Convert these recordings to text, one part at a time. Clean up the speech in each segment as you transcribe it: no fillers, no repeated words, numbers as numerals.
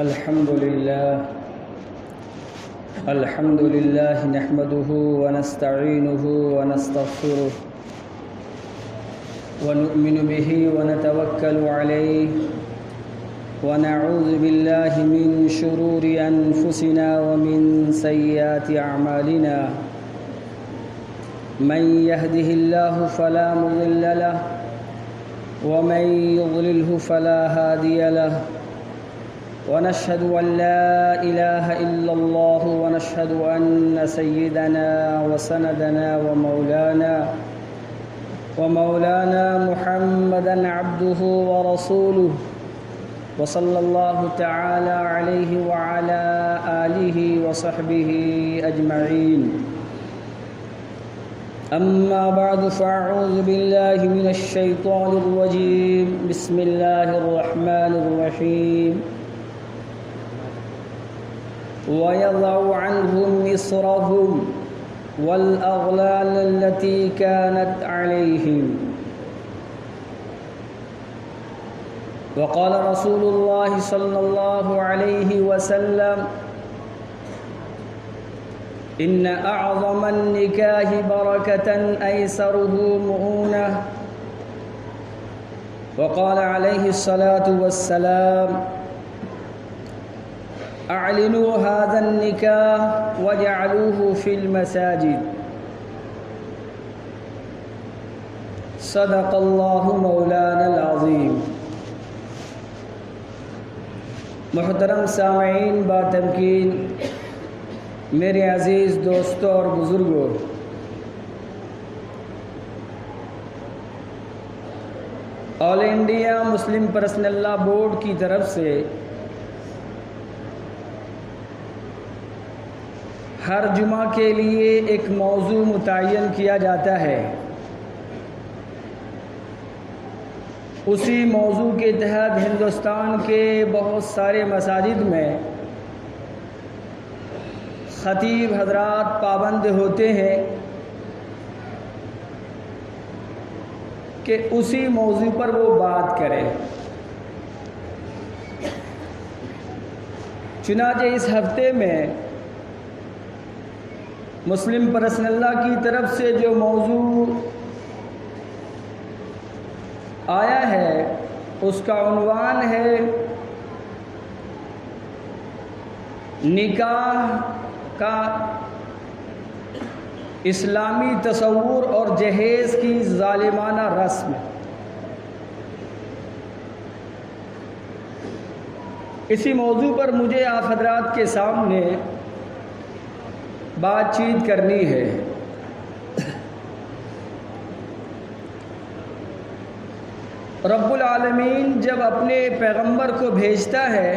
الحمد لله نحمده ونستعينه ونستغفره ونؤمن به ونتوكل عليه ونعوذ بالله من شرور أنفسنا ومن سيئات أعمالنا من يهده الله فلا مضل له ومن يضلله فلا هادي له ونشهد أن لا إله إلا الله ونشهد أن سيدنا وسندنا ومولانا محمدا عبده ورسوله وصلى الله تعالى عليه وعلى آله وصحبه أجمعين أما بعد فأعوذ بالله من الشيطان الرجيم بسم الله الرحمن الرحيم ويضع عنهم إصرهم والأغلال التي كانت عليهم وقال رسول الله صلى الله عليه وسلم إن أعظم النكاح بركة أيسره مؤونة وقال عليه الصلاة والسلام أعلنوا هذا النكاح واجعلوه في المساجد صدق الله مولانا العظيم. محترم سامعین باتمکین، میرے عزیز دوستوں اور بزرگوں، آل انڈیا مسلم پرسنل لا بورڈ کی طرف سے ہر جمعہ کے لیے ایک موضوع متعین کیا جاتا ہے. اسی موضوع کے تحت ہندوستان کے بہت سارے مساجد میں خطیب حضرات پابند ہوتے ہیں کہ اسی موضوع پر وہ بات کریں. چنانچہ اس ہفتے میں مسلم پرسنل لا کی طرف سے جو موضوع آیا ہے اس کا عنوان ہے نکاح کا اسلامی تصور اور جہیز کی ظالمانہ رسم. اسی موضوع پر مجھے آپ حضرات کے سامنے بات چیت کرنی ہے. رب العالمین جب اپنے پیغمبر کو بھیجتا ہے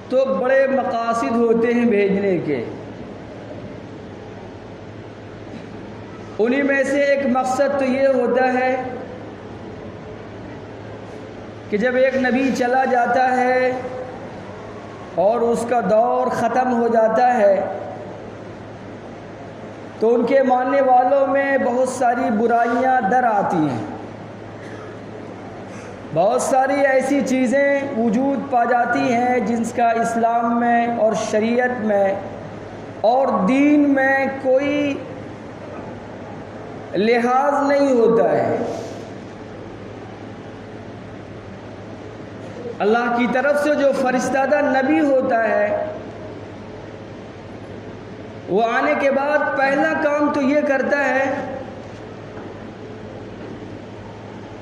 تو بڑے مقاصد ہوتے ہیں بھیجنے کے. انہی میں سے ایک مقصد تو یہ ہوتا ہے کہ جب ایک نبی چلا جاتا ہے اور اس کا دور ختم ہو جاتا ہے تو ان کے ماننے والوں میں بہت ساری برائیاں در آتی ہیں. بہت ساری ایسی چیزیں وجود پا جاتی ہیں جن کا اسلام میں اور شریعت میں اور دین میں کوئی لحاظ نہیں ہوتا ہے. اللہ کی طرف سے جو فرستادہ نبی ہوتا ہے وہ آنے کے بعد پہلا کام تو یہ کرتا ہے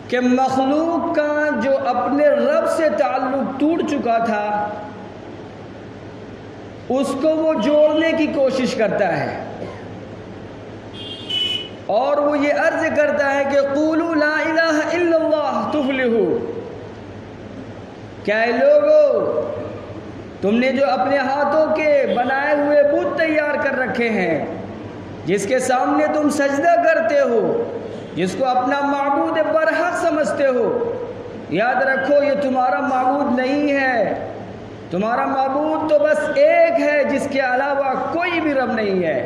کہ مخلوق کا جو اپنے رب سے تعلق ٹوٹ چکا تھا اس کو وہ جوڑنے کی کوشش کرتا ہے اور وہ یہ عرض کرتا ہے کہ قولوا لا الہ الا اللہ تفلحوا. کیا اے لوگو، تم نے جو اپنے ہاتھوں کے بنائے ہوئے بت تیار کر رکھے ہیں، جس کے سامنے تم سجدہ کرتے ہو، جس کو اپنا معبود برحق سمجھتے ہو، یاد رکھو یہ تمہارا معبود نہیں ہے. تمہارا معبود تو بس ایک ہے جس کے علاوہ کوئی بھی رب نہیں ہے.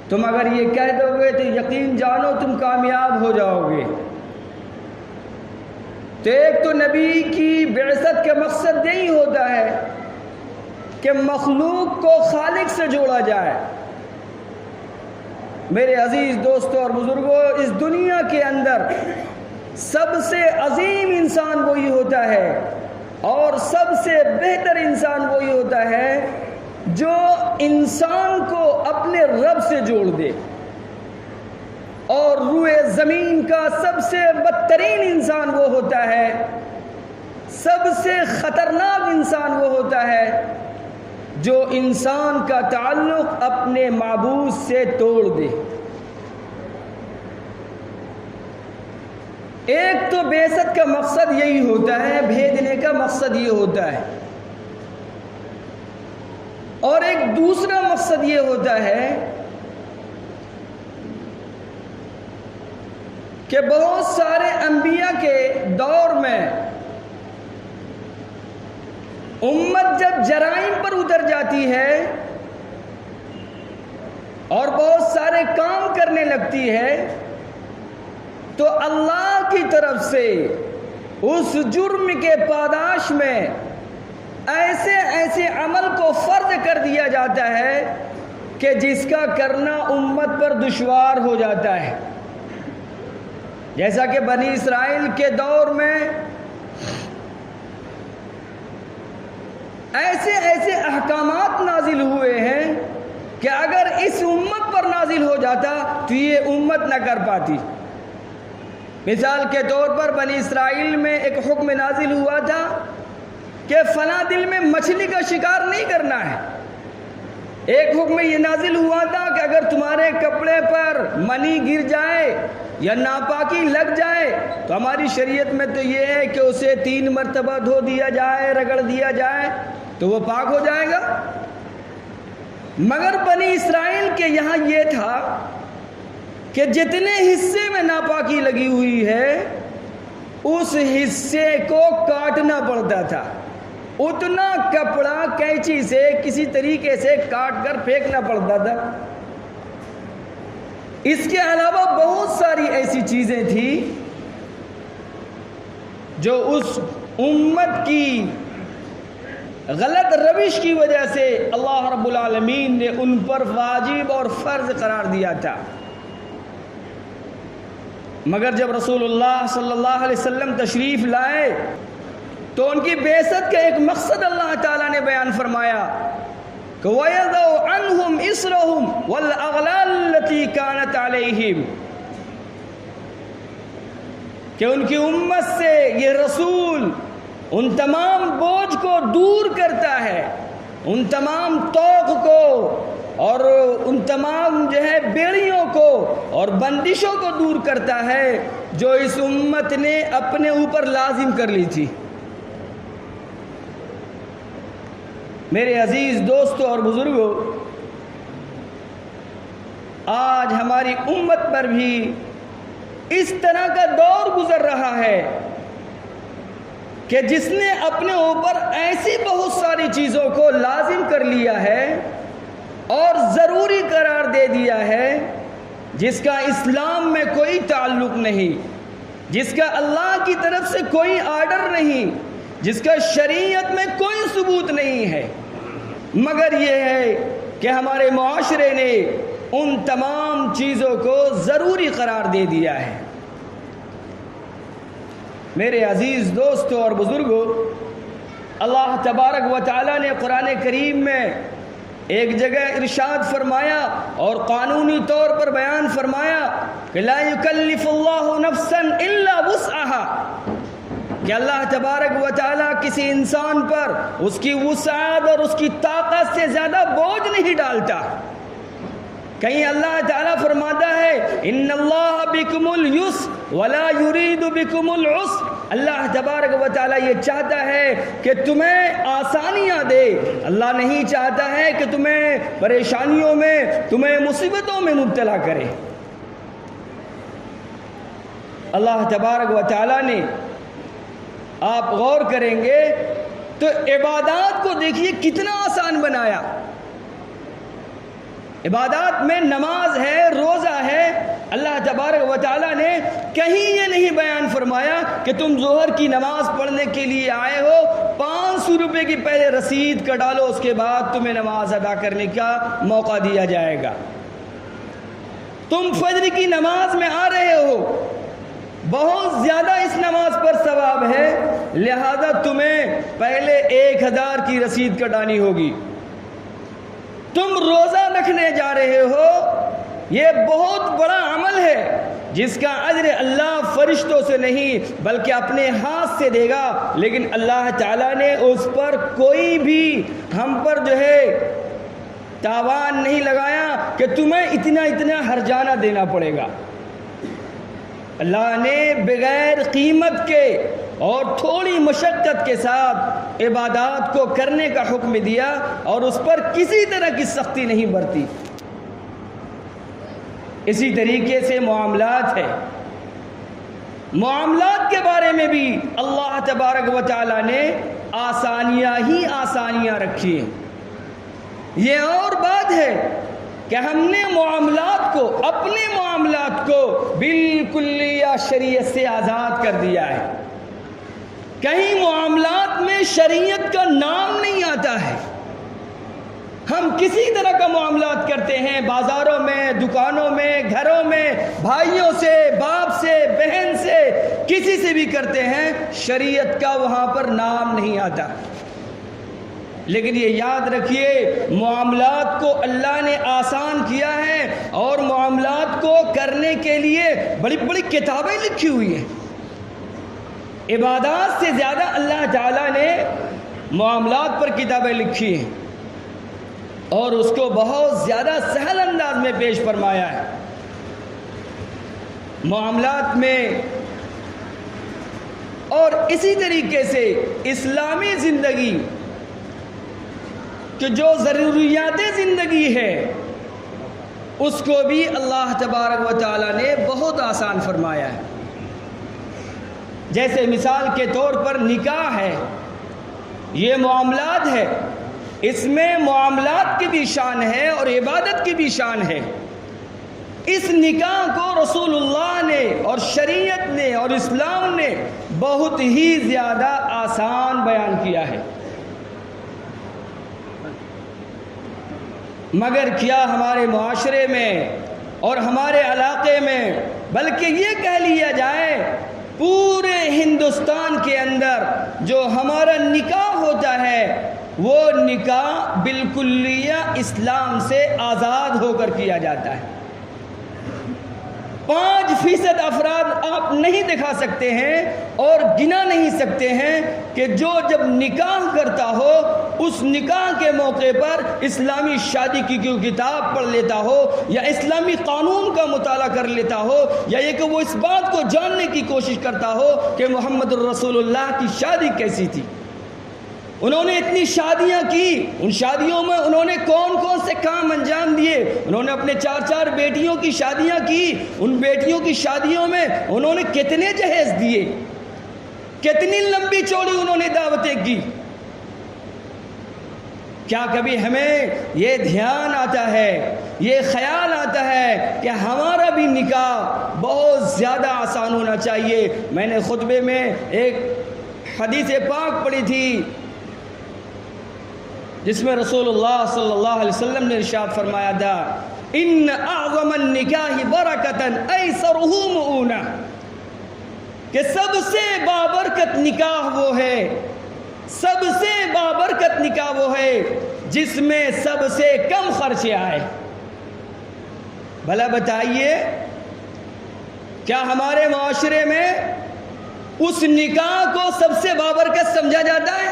تم اگر یہ کہہ دو گے تو یقین جانو تم کامیاب ہو جاؤ گے. تو ایک تو نبی کی بعثت کا مقصد یہی ہوتا ہے کہ مخلوق کو خالق سے جوڑا جائے۔ میرے عزیز دوستوں اور بزرگوں، اس دنیا کے اندر سب سے عظیم انسان وہی ہوتا ہے اور سب سے بہتر انسان وہی ہوتا ہے جو انسان کو اپنے رب سے جوڑ دے، اور روئے زمین کا سب سے بدترین انسان وہ ہوتا ہے، سب سے خطرناک انسان وہ ہوتا ہے جو انسان کا تعلق اپنے معبود سے توڑ دے۔ ایک تو بعثت کا مقصد یہی ہوتا ہے، بھیجنے کا مقصد یہ ہوتا ہے، اور ایک دوسرا مقصد یہ ہوتا ہے کہ بہت سارے انبیاء کے دور میں امت جب جرائم پر اتر جاتی ہے اور بہت سارے کام کرنے لگتی ہے تو اللہ کی طرف سے اس جرم کے پاداش میں ایسے ایسے عمل کو فرض کر دیا جاتا ہے کہ جس کا کرنا امت پر دشوار ہو جاتا ہے، جیسا کہ بنی اسرائیل کے دور میں ایسے ایسے احکامات نازل ہوئے ہیں کہ اگر اس امت پر نازل ہو جاتا تو یہ امت نہ کر پاتی۔ مثال کے طور پر بنی اسرائیل میں ایک حکم نازل ہوا تھا کہ فلاں دن میں مچھلی کا شکار نہیں کرنا ہے۔ ایک حکم یہ نازل ہوا تھا کہ اگر تمہارے کپڑے پر منی گر جائے یا ناپاکی لگ جائے تو ہماری شریعت میں تو یہ ہے کہ اسے 3 مرتبہ دھو دیا جائے، رگڑ دیا جائے تو وہ پاک ہو جائے گا۔ مگر بنی اسرائیل کے یہاں یہ تھا کہ جتنے حصے میں ناپاکی لگی ہوئی ہے اس حصے کو کاٹنا پڑتا تھا، اتنا کپڑا کینچی سے کسی طریقے سے کاٹ کر پھینکنا پڑتا تھا۔ اس کے علاوہ بہت ساری ایسی چیزیں تھیں جو اس امت کی غلط روش کی وجہ سے اللہ رب العالمین نے ان پر واجب اور فرض قرار دیا تھا۔ مگر جب رسول اللہ صلی اللہ علیہ وسلم تشریف لائے تو ان کی بعثت کا ایک مقصد اللہ تعالیٰ نے بیان فرمایا کہ وَيَضَعُ عَنْهُمْ إِصْرَهُمْ وَالْأَغْلَالَ الَّتِي كَانَتْ عَلَيْهِمْ، کہ ان کی امت سے یہ رسول ان تمام بوجھ کو دور کرتا ہے، ان تمام طوق کو اور ان تمام بیڑیوں کو اور بندشوں کو دور کرتا ہے جو اس امت نے اپنے اوپر لازم کر لی تھی۔ میرے عزیز دوستوں اور بزرگوں، آج ہماری امت پر بھی اس طرح کا دور گزر رہا ہے کہ جس نے اپنے اوپر ایسی بہت ساری چیزوں کو لازم کر لیا ہے اور ضروری قرار دے دیا ہے جس کا اسلام میں کوئی تعلق نہیں، جس کا اللہ کی طرف سے کوئی آرڈر نہیں، جس کا شریعت میں کوئی ثبوت نہیں ہے، مگر یہ ہے کہ ہمارے معاشرے نے ان تمام چیزوں کو ضروری قرار دے دیا ہے۔ میرے عزیز دوستوں اور بزرگوں، اللہ تبارک و تعالیٰ نے قرآن کریم میں ایک جگہ ارشاد فرمایا اور قانونی طور پر بیان فرمایا کہ لا یکلف اللہ نفسا الا وسعها، کہ اللہ تبارک و تعالیٰ کسی انسان پر اس کی وسعت اور اس کی طاقت سے زیادہ بوجھ نہیں ڈالتا۔ کہیں اللہ تعالیٰ فرماتا ہے ان اللہ بکم اليسر ولا یرید بکم العسر، اللہ تبارک و تعالیٰ یہ چاہتا ہے کہ تمہیں آسانیاں دے، اللہ نہیں چاہتا ہے کہ تمہیں پریشانیوں میں، تمہیں مصیبتوں میں مبتلا کرے۔ اللہ تبارک و تعالیٰ نے، آپ غور کریں گے تو عبادات کو دیکھیے کتنا آسان بنایا۔ عبادات میں نماز ہے، روزہ ہے، اللہ تبارک و تعالیٰ نے کہیں یہ نہیں بیان فرمایا کہ تم ظہر کی نماز پڑھنے کے لیے آئے ہو، 500 روپے کی پہلے رسید کٹا لو، اس کے بعد تمہیں نماز ادا کرنے کا موقع دیا جائے گا۔ تم فجر کی نماز میں آ رہے ہو، بہت زیادہ اس نماز پر ثواب ہے، لہذا تمہیں پہلے 1000 کی رسید کٹانی ہوگی۔ تم روزہ رکھنے جا رہے ہو، یہ بہت بڑا عمل ہے جس کا اجر اللہ فرشتوں سے نہیں بلکہ اپنے ہاتھ سے دے گا، لیکن اللہ تعالیٰ نے اس پر کوئی بھی ہم پر جو ہے تاوان نہیں لگایا کہ تمہیں اتنا ہرجانہ دینا پڑے گا۔ اللہ نے بغیر قیمت کے اور تھوڑی مشقت کے ساتھ عبادات کو کرنے کا حکم دیا اور اس پر کسی طرح کی سختی نہیں برتی۔ اسی طریقے سے معاملات ہے، معاملات کے بارے میں بھی اللہ تبارک و تعالی نے آسانیاں ہی آسانیاں رکھی ہیں۔ یہ اور بات ہے کہ ہم نے معاملات کو، اپنے معاملات کو بالکلیہ شریعت سے آزاد کر دیا ہے۔ کہیں معاملات میں شریعت کا نام نہیں آتا ہے، ہم کسی طرح کا معاملات کرتے ہیں، بازاروں میں، دکانوں میں، گھروں میں، بھائیوں سے، باپ سے، بہن سے، کسی سے بھی کرتے ہیں، شریعت کا وہاں پر نام نہیں آتا۔ لیکن یہ یاد رکھیے، معاملات کو اللہ نے آسان کیا ہے اور معاملات کو کرنے کے لیے بڑی بڑی کتابیں لکھی ہوئی ہیں۔ عبادات سے زیادہ اللہ تعالیٰ نے معاملات پر کتابیں لکھی ہیں اور اس کو بہت زیادہ سہل انداز میں پیش فرمایا ہے۔ معاملات میں اور اسی طریقے سے اسلامی زندگی کہ جو ضروریات زندگی ہے اس کو بھی اللہ تبارک و تعالی نے بہت آسان فرمایا ہے۔ جیسے مثال کے طور پر نکاح ہے، یہ معاملات ہے، اس میں معاملات کی بھی شان ہے اور عبادت کی بھی شان ہے۔ اس نکاح کو رسول اللہ نے اور شریعت نے اور اسلام نے بہت ہی زیادہ آسان بیان کیا ہے۔ مگر کیا ہمارے معاشرے میں اور ہمارے علاقے میں، بلکہ یہ کہہ لیا جائے پورے ہندوستان کے اندر جو ہمارا نکاح ہوتا ہے وہ نکاح بالکلیہ اسلام سے آزاد ہو کر کیا جاتا ہے۔ 5% افراد آپ نہیں دکھا سکتے ہیں اور گنا نہیں سکتے ہیں کہ جو جب نکاح کرتا ہو اس نکاح کے موقع پر اسلامی شادی کی کوئی کتاب پڑھ لیتا ہو یا اسلامی قانون کا مطالعہ کر لیتا ہو یا یہ کہ وہ اس بات کو جاننے کی کوشش کرتا ہو کہ محمد الرسول اللہ کی شادی کیسی تھی، انہوں نے اتنی شادیاں کی، ان شادیوں میں انہوں نے کون کون سے کام انجام دیے، انہوں نے اپنے 4 بیٹیوں کی شادیاں کی، ان بیٹیوں کی شادیوں میں انہوں نے کتنے جہیز دیے، کتنی لمبی چوڑی انہوں نے دعوتیں کی۔ کیا کبھی ہمیں یہ دھیان آتا ہے، یہ خیال آتا ہے کہ ہمارا بھی نکاح بہت زیادہ آسان ہونا چاہیے؟ میں نے خطبے میں ایک حدیث پاک پڑھی تھی جس میں رسول اللہ صلی اللہ علیہ وسلم نے ارشاد فرمایا تھا، ان اعظم النکاح برکتاً ایسرہ مؤونہ، کہ سب سے بابرکت نکاح وہ ہے، سب سے بابرکت نکاح وہ ہے جس میں سب سے کم خرچے آئے۔ بھلا بتائیے کیا ہمارے معاشرے میں اس نکاح کو سب سے بابرکت سمجھا جاتا ہے؟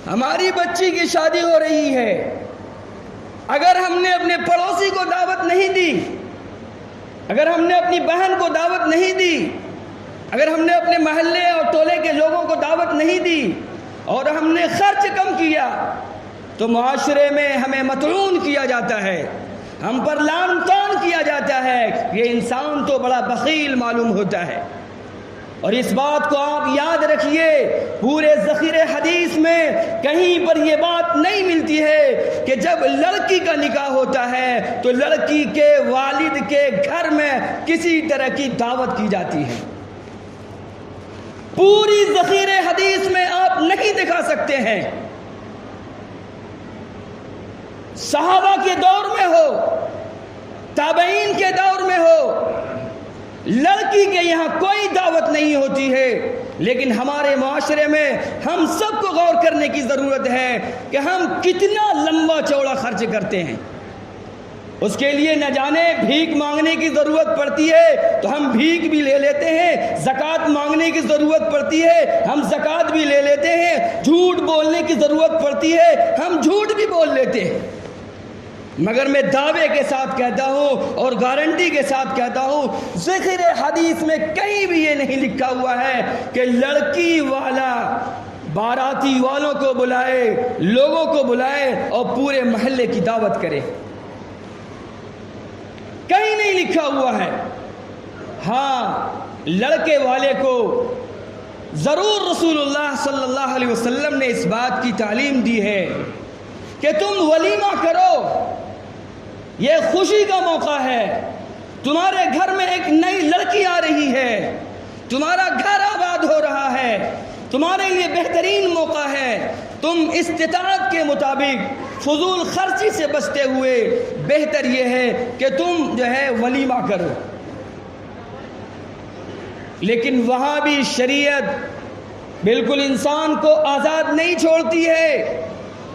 ہماری بچی کی شادی ہو رہی ہے، اگر ہم نے اپنے پڑوسی کو دعوت نہیں دی، اگر ہم نے اپنی بہن کو دعوت نہیں دی، اگر ہم نے اپنے محلے اور ٹولے کے لوگوں کو دعوت نہیں دی اور ہم نے خرچ کم کیا تو معاشرے میں ہمیں مطعون کیا جاتا ہے، ہم پر لعن طعن کیا جاتا ہے، یہ انسان تو بڑا بخیل معلوم ہوتا ہے۔ اور اس بات کو آپ یاد رکھیے، پورے ذخیرے حدیث میں کہیں پر یہ بات نہیں ملتی ہے کہ جب لڑکی کا نکاح ہوتا ہے تو لڑکی کے والد کے گھر میں کسی طرح کی دعوت کی جاتی ہے۔ پوری ذخیرے حدیث میں آپ نہیں دکھا سکتے ہیں. صحابہ کے دور میں ہو، تابعین کے دور میں ہو، لڑکی کے یہاں کوئی دعوت نہیں ہوتی ہے. لیکن ہمارے معاشرے میں ہم سب کو غور کرنے کی ضرورت ہے کہ ہم کتنا لمبا چوڑا خرچ کرتے ہیں. اس کے لیے نہ جانے بھیک مانگنے کی ضرورت پڑتی ہے تو ہم بھیک بھی لے لیتے ہیں، زکوٰۃ مانگنے کی ضرورت پڑتی ہے ہم زکوٰۃ بھی لے لیتے ہیں، جھوٹ بولنے کی ضرورت پڑتی ہے ہم جھوٹ بھی بول لیتے ہیں. مگر میں دعوے کے ساتھ کہتا ہوں اور گارنٹی کے ساتھ کہتا ہوں، ذکر حدیث میں کہیں بھی یہ نہیں لکھا ہوا ہے کہ لڑکی والا باراتی والوں کو بلائے، لوگوں کو بلائے اور پورے محلے کی دعوت کرے. کہیں نہیں لکھا ہوا ہے. ہاں، لڑکے والے کو ضرور رسول اللہ صلی اللہ علیہ وسلم نے اس بات کی تعلیم دی ہے کہ تم ولیمہ کرو، یہ خوشی کا موقع ہے. تمہارے گھر میں ایک نئی لڑکی آ رہی ہے، تمہارا گھر آباد ہو رہا ہے، تمہارے لیے بہترین موقع ہے. تم استطاعت کے مطابق فضول خرچی سے بچتے ہوئے بہتر یہ ہے کہ تم جو ہے ولیمہ کرو. لیکن وہاں بھی شریعت بالکل انسان کو آزاد نہیں چھوڑتی ہے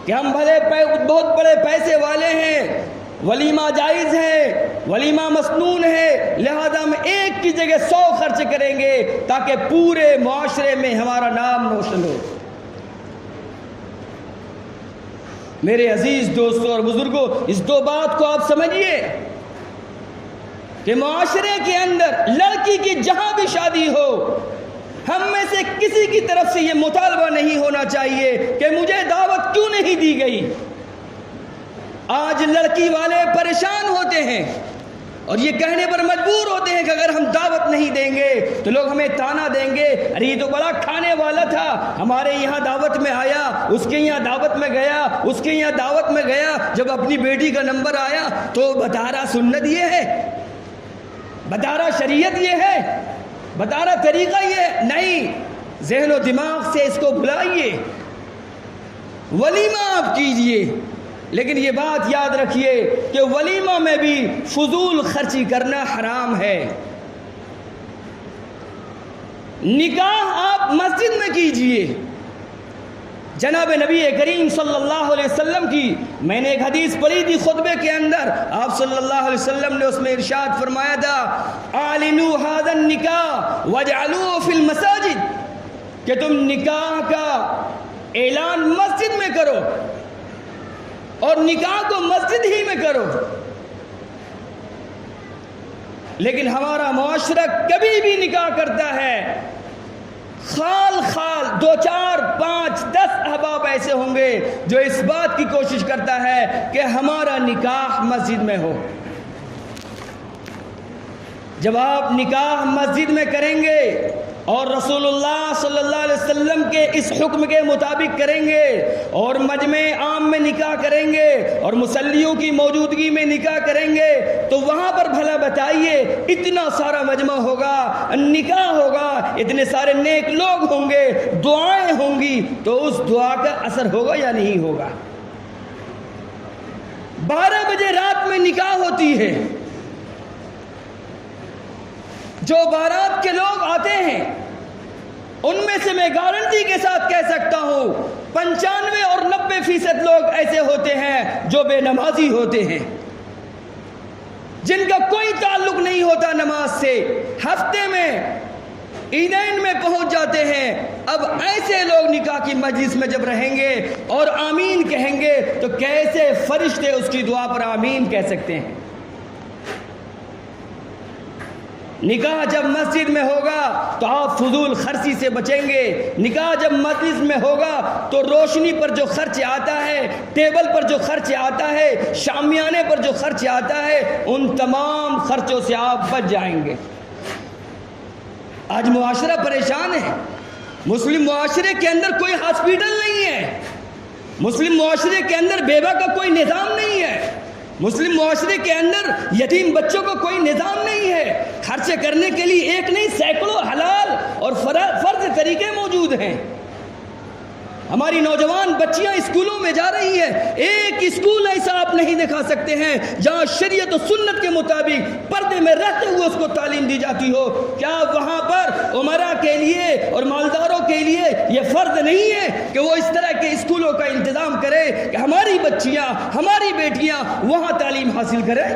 کہ ہم بہت بڑے پیسے والے ہیں، ولیمہ جائز ہے، ولیمہ مسنون ہے، لہذا ہم ایک کی جگہ 100 خرچ کریں گے تاکہ پورے معاشرے میں ہمارا نام روشن ہو. میرے عزیز دوستوں اور بزرگوں، اس دو بات کو آپ سمجھیے کہ معاشرے کے اندر لڑکی کی جہاں بھی شادی ہو، ہم میں سے کسی کی طرف سے یہ مطالبہ نہیں ہونا چاہیے کہ مجھے دعوت کیوں نہیں دی گئی. آج لڑکی والے پریشان ہوتے ہیں اور یہ کہنے پر مجبور ہوتے ہیں کہ اگر ہم دعوت نہیں دیں گے تو لوگ ہمیں تانا دیں گے، ارے یہ تو بڑا کھانے والا تھا، ہمارے یہاں دعوت میں آیا، اس کے یہاں دعوت میں گیا، اس کے یہاں دعوت میں گیا، جب اپنی بیٹی کا نمبر آیا تو بتا رہا سنت یہ ہے، بتا رہا شریعت یہ ہے، بتا رہا طریقہ یہ ہے. نہیں، ذہن و دماغ سے اس کو بھلائیے، ولیمہ آپ کیجئے. لیکن یہ بات یاد رکھیے کہ ولیمہ میں بھی فضول خرچی کرنا حرام ہے. نکاح آپ مسجد میں کیجئے. جناب نبی کریم صلی اللہ علیہ وسلم کی میں نے ایک حدیث پڑھی تھی خطبے کے اندر، آپ صلی اللہ علیہ وسلم نے اس میں ارشاد فرمایا تھا، اعلنوا هذا النکاح واجعلوه فی المساجد، کہ تم نکاح کا اعلان مسجد میں کرو اور نکاح کو مسجد ہی میں کرو. لیکن ہمارا معاشرہ کبھی بھی نکاح کرتا ہے، خال 2 4 5 10 احباب ایسے ہوں گے جو اس بات کی کوشش کرتا ہے کہ ہمارا نکاح مسجد میں ہو. جب آپ نکاح مسجد میں کریں گے اور رسول اللہ صلی اللہ علیہ وسلم کے اس حکم کے مطابق کریں گے اور مجمع عام میں نکاح کریں گے اور مصلیوں کی موجودگی میں نکاح کریں گے تو وہاں پر بھلا بتائیے اتنا سارا مجمع ہوگا، نکاح ہوگا، اتنے سارے نیک لوگ ہوں گے، دعائیں ہوں گی، تو اس دعا کا اثر ہوگا یا نہیں ہوگا؟ 12 بجے رات میں نکاح ہوتی ہے، جو بارات کے لوگ آتے ہیں ان میں سے میں گارنٹی کے ساتھ کہہ سکتا ہوں 95 اور 90% لوگ ایسے ہوتے ہیں جو بے نمازی ہوتے ہیں، جن کا کوئی تعلق نہیں ہوتا نماز سے، ہفتے میں عیدین میں پہنچ جاتے ہیں. اب ایسے لوگ نکاح کی مجلس میں جب رہیں گے اور آمین کہیں گے تو کیسے فرشتے اس کی دعا پر آمین کہہ سکتے ہیں؟ نکاح جب مسجد میں ہوگا تو آپ فضول خرچی سے بچیں گے. نکاح جب مسجد میں ہوگا تو روشنی پر جو خرچ آتا ہے، ٹیبل پر جو خرچ آتا ہے، شامیانے پر جو خرچ آتا ہے، ان تمام خرچوں سے آپ بچ جائیں گے. آج معاشرہ پریشان ہے. مسلم معاشرے کے اندر کوئی ہاسپیٹل نہیں ہے، مسلم معاشرے کے اندر بیوہ کا کوئی نظام نہیں ہے، مسلم معاشرے کے اندر یتیم بچوں کو کوئی نظام نہیں ہے. خرچے کرنے کے لیے ایک نہیں سینکڑوں حلال اور فرض طریقے موجود ہیں. ہماری نوجوان بچیاں اسکولوں میں جا رہی ہیں، ایک اسکول ایسا آپ نہیں دکھا سکتے ہیں جہاں شریعت و سنت کے مطابق پردے میں رہتے ہوئے اس کو تعلیم دی جاتی ہو. کیا وہاں پر عمرا کے لیے اور مالداروں کے لیے یہ فرض نہیں ہے کہ وہ اس طرح کے اسکولوں کا انتظام کرے کہ ہماری بچیاں، ہماری بیٹیاں وہاں تعلیم حاصل کریں؟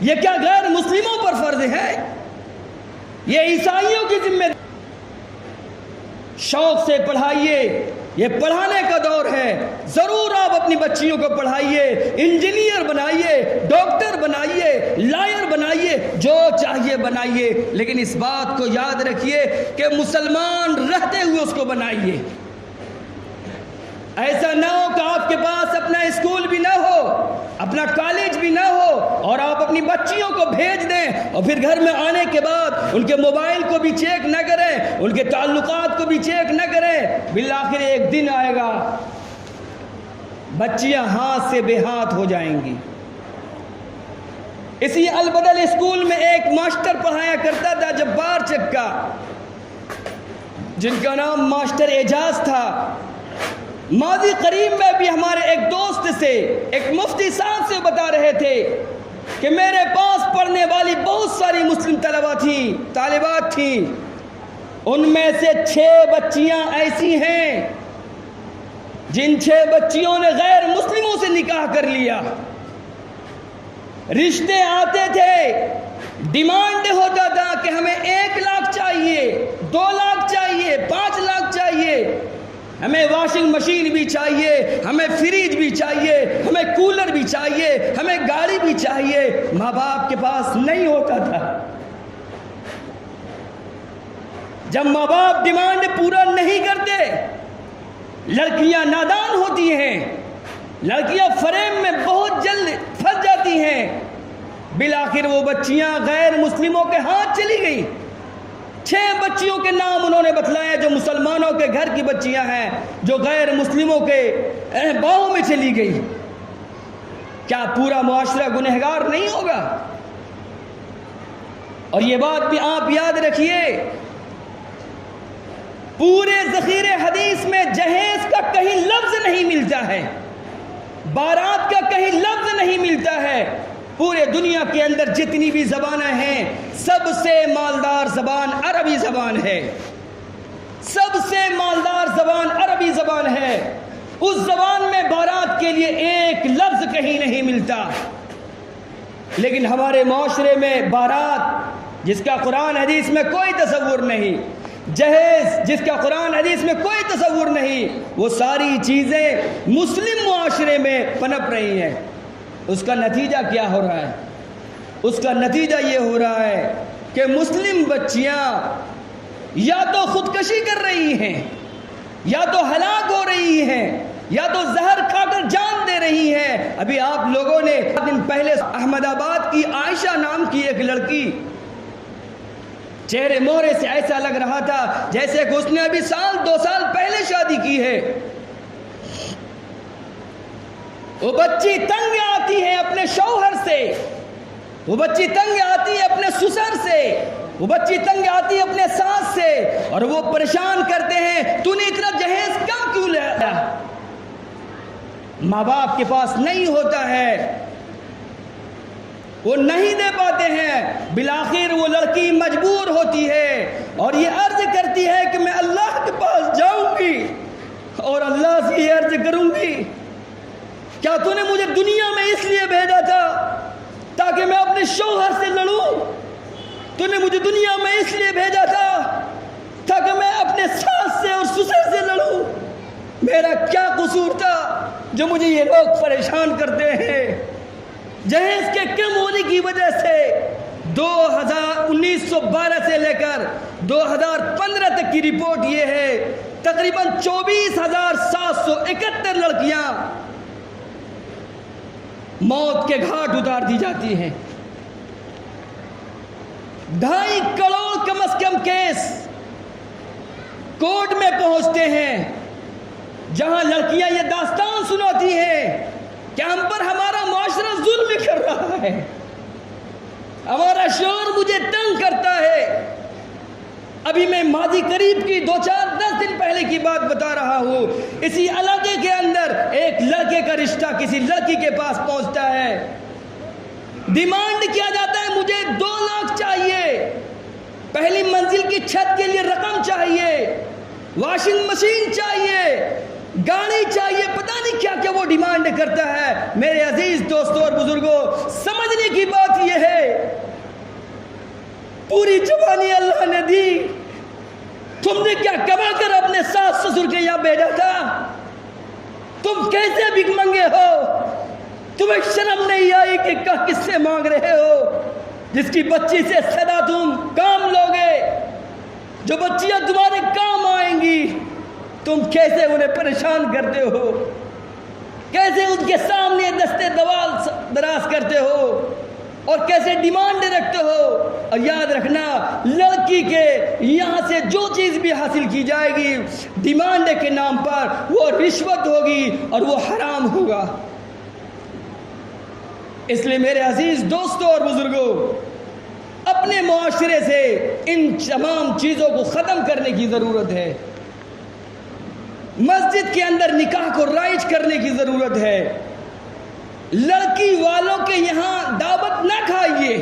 یہ کیا غیر مسلموں پر فرض ہے؟ یہ عیسائیوں کی ذمہ داری. شوق سے پڑھائیے، یہ پڑھانے کا دور ہے. ضرور آپ اپنی بچیوں کو پڑھائیے، انجینئر بنائیے، ڈاکٹر بنائیے، لائر بنائیے، جو چاہیے بنائیے، لیکن اس بات کو یاد رکھیے کہ مسلمان رہتے ہوئے اس کو بنائیے. ایسا نہ ہو کہ آپ کے پاس اپنا اسکول بھی نہ ہو، اپنا کالج بھی نہ ہو، اور آپ اپنی بچیوں کو بھیج دیں اور پھر گھر میں آنے کے بعد ان کے موبائل کو بھی چیک نہ کریں، ان کے تعلقات کو بھی چیک نہ کریں. بالآخر ایک دن آئے گا بچیاں ہاتھ سے بے ہاتھ ہو جائیں گی. اسی البدل اسکول میں ایک ماسٹر پڑھایا کرتا تھا جبار چکا، جن کا نام ماسٹر اعجاز تھا. ماضی قریب میں بھی ہمارے ایک دوست سے، ایک مفتی صاحب سے بتا رہے تھے کہ میرے پاس پڑھنے والی بہت ساری مسلم طالبات تھیں، ان میں سے 6 بچیاں ایسی ہیں جن 6 بچیوں نے غیر مسلموں سے نکاح کر لیا. رشتے آتے تھے، ڈیمانڈ ہوتا تھا کہ ہمیں 1 لاکھ چاہیے، 2 لاکھ چاہیے، 5 لاکھ چاہیے، ہمیں واشنگ مشین بھی چاہیے، ہمیں فریج بھی چاہیے، ہمیں کولر بھی چاہیے، ہمیں گاڑی بھی چاہیے. ماں باپ کے پاس نہیں ہوتا تھا. جب ماں باپ ڈیمانڈ پورا نہیں کرتے، لڑکیاں نادان ہوتی ہیں، لڑکیاں فریب میں بہت جلد پھنس جاتی ہیں. بالآخر وہ بچیاں غیر مسلموں کے ہاتھ چلی گئی. 6 بچیوں کے نام انہوں نے بتلائے جو مسلمانوں کے گھر کی بچیاں ہیں، جو غیر مسلموں کے باہوں میں چلی گئی. کیا پورا معاشرہ گنہگار نہیں ہوگا؟ اور یہ بات بھی آپ یاد رکھیے، پورے ذخیرے حدیث میں جہیز کا کہیں لفظ نہیں ملتا ہے، بارات کا کہیں لفظ نہیں ملتا ہے. پورے دنیا کے اندر جتنی بھی زبانیں ہیں، سب سے مالدار زبان عربی زبان ہے. سب سے مالدار زبان عربی زبان ہے. اس زبان میں بارات کے لیے ایک لفظ کہیں نہیں ملتا. لیکن ہمارے معاشرے میں بارات جس کا قرآن حدیث میں کوئی تصور نہیں، جہیز جس کا قرآن حدیث میں کوئی تصور نہیں، وہ ساری چیزیں مسلم معاشرے میں پنپ رہی ہیں. اس کا نتیجہ کیا ہو رہا ہے؟ اس کا نتیجہ یہ ہو رہا ہے کہ مسلم بچیاں یا تو خودکشی کر رہی ہیں، یا تو ہلاک ہو رہی ہیں، یا تو زہر کھا کر جان دے رہی ہیں. ابھی آپ لوگوں نے دن پہلے احمد آباد کی عائشہ نام کی ایک لڑکی، چہرے مہرے سے ایسا لگ رہا تھا جیسے کہ اس نے ابھی 2 سال پہلے شادی کی ہے. وہ بچی تنگ آتی ہے اپنے شوہر سے، وہ بچی تنگ آتی ہے اپنے سسر سے، وہ بچی تنگ آتی ہے اپنے ساس سے، اور وہ پریشان کرتے ہیں تو نے اتنا جہیز کم کیوں لایا؟ ماں باپ کے پاس نہیں ہوتا ہے، وہ نہیں دے پاتے ہیں. بالآخر وہ لڑکی مجبور ہوتی ہے اور یہ عرض کرتی ہے کہ میں اللہ کے پاس جاؤں گی اور اللہ سے یہ عرض کروں گی، کیا تو نے مجھے دنیا میں اس لیے بھیجا تھا تاکہ میں اپنے شوہر سے لڑوں؟ تو نے مجھے دنیا میں اس لیے بھیجا تھا تاکہ میں اپنے ساس سے اور سسر سے لڑوں؟ میرا کیا قصور تھا جو مجھے یہ لوگ پریشان کرتے ہیں؟ جہیز کے کم ہونے کی وجہ سے 1912 سے لے کر 2015 تک کی رپورٹ یہ ہے، تقریباً 24,771 لڑکیاں موت کے گھاٹ اتار دی جاتی ہیں. 2.5 کروڑ کم از کم کیس کورٹ میں پہنچتے ہیں جہاں لڑکیاں یہ داستان سناتی ہیں کہ ہم پر ہمارا معاشرہ ظلم کر رہا ہے، ہمارا شوہر مجھے تنگ کرتا ہے، ابھی میں ماضی قریب کی 2-4-10 دن پہلے کی بات بتا رہا ہوں. اسی علاقے کے اندر ایک لڑکے کا رشتہ کسی لڑکی کے پاس پہنچتا ہے. ڈیمانڈ کیا جاتا ہے مجھے 2 لاکھ چاہیے, پہلی منزل کی چھت کے لیے رقم چاہیے, واشنگ مشین چاہیے, گاڑی چاہیے, پتہ نہیں کیا کیا وہ ڈیمانڈ کرتا ہے. میرے عزیز دوستوں اور بزرگوں, سمجھنے کی بات یہ ہے, پوری جوانی اللہ نے دی, تم نے کیا کما کر اپنے ساس سسر کے یہاں بھیجا تھا؟ تم کیسے بھیک منگے ہو؟ تمہیں شرم نہیں آئی کہ کس سے مانگ رہے ہو؟ جس کی بچی سے صدا تم کام لوگے, جو بچیاں تمہارے کام آئیں گی, تم کیسے انہیں پریشان کرتے ہو, کیسے ان کے سامنے دستے دوال دراز کرتے ہو, اور کیسے ڈیمانڈ رکھتے ہو. اور یاد رکھنا, لڑکی کے یہاں سے جو چیز بھی حاصل کی جائے گی ڈیمانڈ کے نام پر, وہ رشوت ہوگی اور وہ حرام ہوگا. اس لیے میرے عزیز دوستوں اور بزرگوں, اپنے معاشرے سے ان تمام چیزوں کو ختم کرنے کی ضرورت ہے. مسجد کے اندر نکاح کو رائج کرنے کی ضرورت ہے. لڑکی والوں کے یہاں دعوت نہ کھائیے.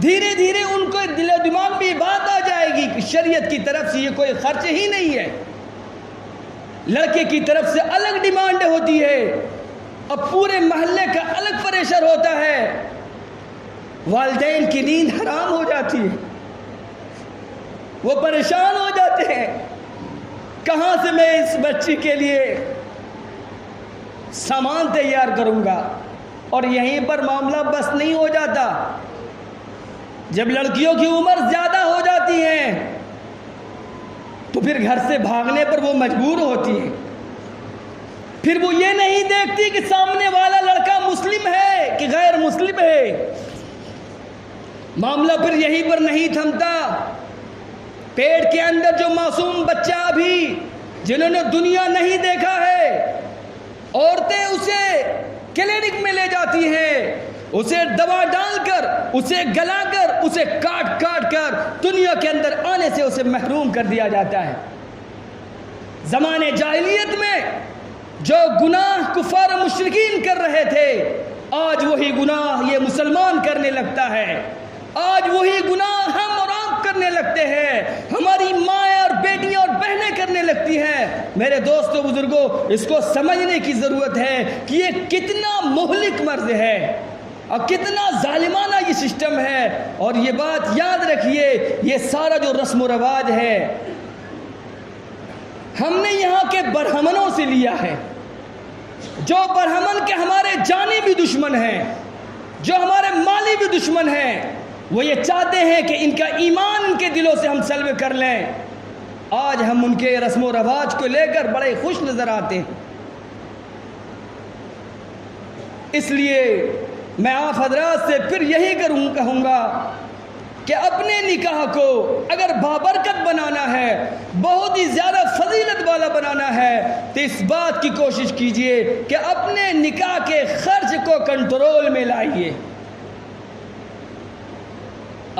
دھیرے دھیرے ان کو دل و دماغ میں یہ بات آ جائے گی کہ شریعت کی طرف سے یہ کوئی خرچ ہی نہیں ہے. لڑکے کی طرف سے الگ ڈیمانڈ ہوتی ہے, اب پورے محلے کا الگ پریشر ہوتا ہے. والدین کی نیند حرام ہو جاتی ہے, وہ پریشان ہو جاتے ہیں, کہاں سے میں اس بچی کے لیے سامان تیار کروں گا. اور یہیں پر معاملہ بس نہیں ہو جاتا. جب لڑکیوں کی عمر زیادہ ہو جاتی ہے تو پھر گھر سے بھاگنے پر وہ مجبور ہوتی ہے. پھر وہ یہ نہیں دیکھتی کہ سامنے والا لڑکا مسلم ہے کہ غیر مسلم ہے. معاملہ پھر یہیں پر نہیں تھمتا. پیٹ کے اندر جو معصوم بچہ ابھی جنہوں نے دنیا نہیں دیکھا ہے, عورتیں اسے کلینک میں لے جاتی ہیں, اسے دوا ڈال کر, اسے گلا کر, اسے کاٹ کاٹ کر دنیا کے اندر آنے سے اسے محروم کر دیا جاتا ہے. زمانے جاہلیت میں جو گناہ کفار و مشرکین کر رہے تھے, آج وہی گناہ یہ مسلمان کرنے لگتا ہے. آج وہی گناہ ہم اور آپ کرنے لگتے ہیں, ہماری مائیں اور بیٹیاں اور بہنیں کرنے لگتی ہیں. میرے دوستوں بزرگوں, اس کو سمجھنے کی ضرورت ہے کہ یہ کتنا مہلک مرض ہے اور کتنا ظالمانہ یہ سسٹم ہے. اور یہ بات یاد رکھیے, یہ سارا جو رسم و رواج ہے ہم نے یہاں کے برہمنوں سے لیا ہے, جو برہمن کے ہمارے جانی بھی دشمن ہیں, جو ہمارے مالی بھی دشمن ہیں. وہ یہ چاہتے ہیں کہ ان کا ایمان ان کے دلوں سے ہم سلب کر لیں. آج ہم ان کے رسم و رواج کو لے کر بڑے خوش نظر آتے ہیں. اس لیے میں آپ حضرات سے پھر یہی کہوں گا کہ اپنے نکاح کو اگر بابرکت بنانا ہے, بہت ہی زیادہ فضیلت والا بنانا ہے, تو اس بات کی کوشش کیجئے کہ اپنے نکاح کے خرچ کو کنٹرول میں لائیے.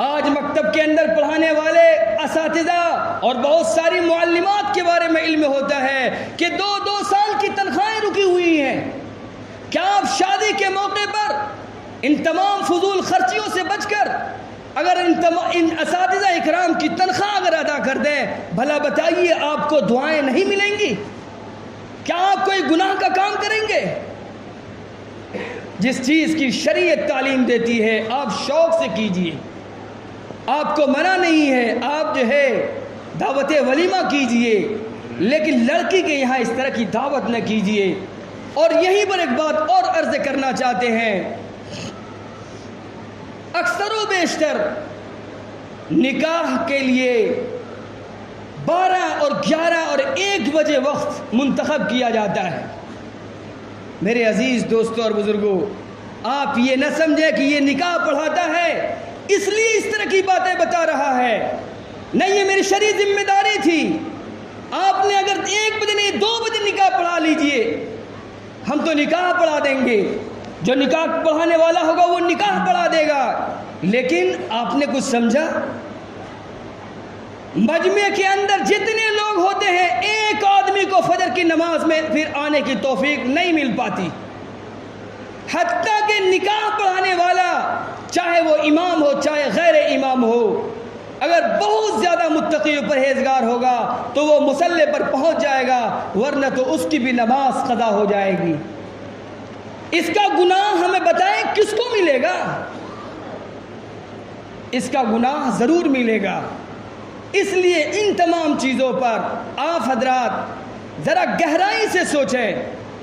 آج مکتب کے اندر پڑھانے والے اساتذہ اور بہت ساری معلمات کے بارے میں علم ہوتا ہے کہ 2-2 سال کی تنخواہیں رکی ہوئی ہیں. کیا آپ شادی کے موقع پر ان تمام فضول خرچیوں سے بچ کر اگر ان اساتذہ اکرام کی تنخواہ اگر ادا کر دیں, بھلا بتائیے آپ کو دعائیں نہیں ملیں گی؟ کیا آپ کوئی گناہ کا کام کریں گے؟ جس چیز کی شریعت تعلیم دیتی ہے آپ شوق سے کیجئے, آپ کو منع نہیں ہے, آپ جو ہے دعوت ولیمہ کیجئے, لیکن لڑکی کے یہاں اس طرح کی دعوت نہ کیجئے. اور یہیں پر ایک بات اور عرض کرنا چاہتے ہیں, اکثر و بیشتر نکاح کے لیے 12 اور 11 اور 1 بجے وقت منتخب کیا جاتا ہے. میرے عزیز دوستوں اور بزرگوں, آپ یہ نہ سمجھیں کہ یہ نکاح پڑھاتا ہے اس لیے اس طرح کی باتیں بتا رہا ہے. نہیں, یہ میری شرعی ذمہ داری تھی. آپ نے اگر 1 بجے نہیں 2 بجے نکاح پڑھا لیجئے, ہم تو نکاح پڑھا دیں گے, جو نکاح پڑھانے والا ہوگا وہ نکاح پڑھا دے گا. لیکن آپ نے کچھ سمجھا؟ مجمع کے اندر جتنے لوگ ہوتے ہیں ایک آدمی کو فجر کی نماز میں پھر آنے کی توفیق نہیں مل پاتی، حتیٰ کہ نکاح پڑھانے والا چاہے وہ امام ہو چاہے غیر امام ہو، اگر بہت زیادہ متقی و پرہیزگار ہوگا تو وہ مصلی پر پہنچ جائے گا، ورنہ تو اس کی بھی نماز قضا ہو جائے گی۔ اس کا گناہ ہمیں بتائیں کس کو ملے گا؟ اس کا گناہ ضرور ملے گا۔ اس لیے ان تمام چیزوں پر آپ حضرات ذرا گہرائی سے سوچیں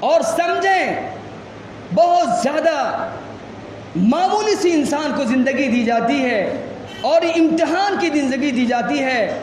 اور سمجھیں۔ بہت زیادہ معمولی سی انسان کو زندگی دی جاتی ہے اور امتحان کی زندگی دی جاتی ہے۔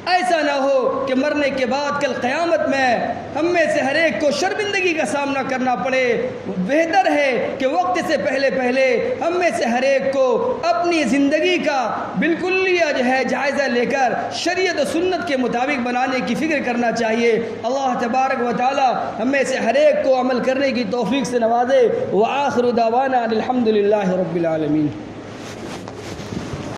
ایسا نہ ہو کہ مرنے کے بعد کل قیامت میں ہم میں سے ہر ایک کو شرمندگی کا سامنا کرنا پڑے۔ بہتر ہے کہ وقت سے پہلے ہم میں سے ہر ایک کو اپنی زندگی کا بالکلیہ جائزہ لے کر شریعت و سنت کے مطابق بنانے کی فکر کرنا چاہیے۔ اللہ تبارک و تعالی ہم میں سے ہر ایک کو عمل کرنے کی توفیق سے نوازے۔ وآخر دعوانا الحمد للہ رب العالمین۔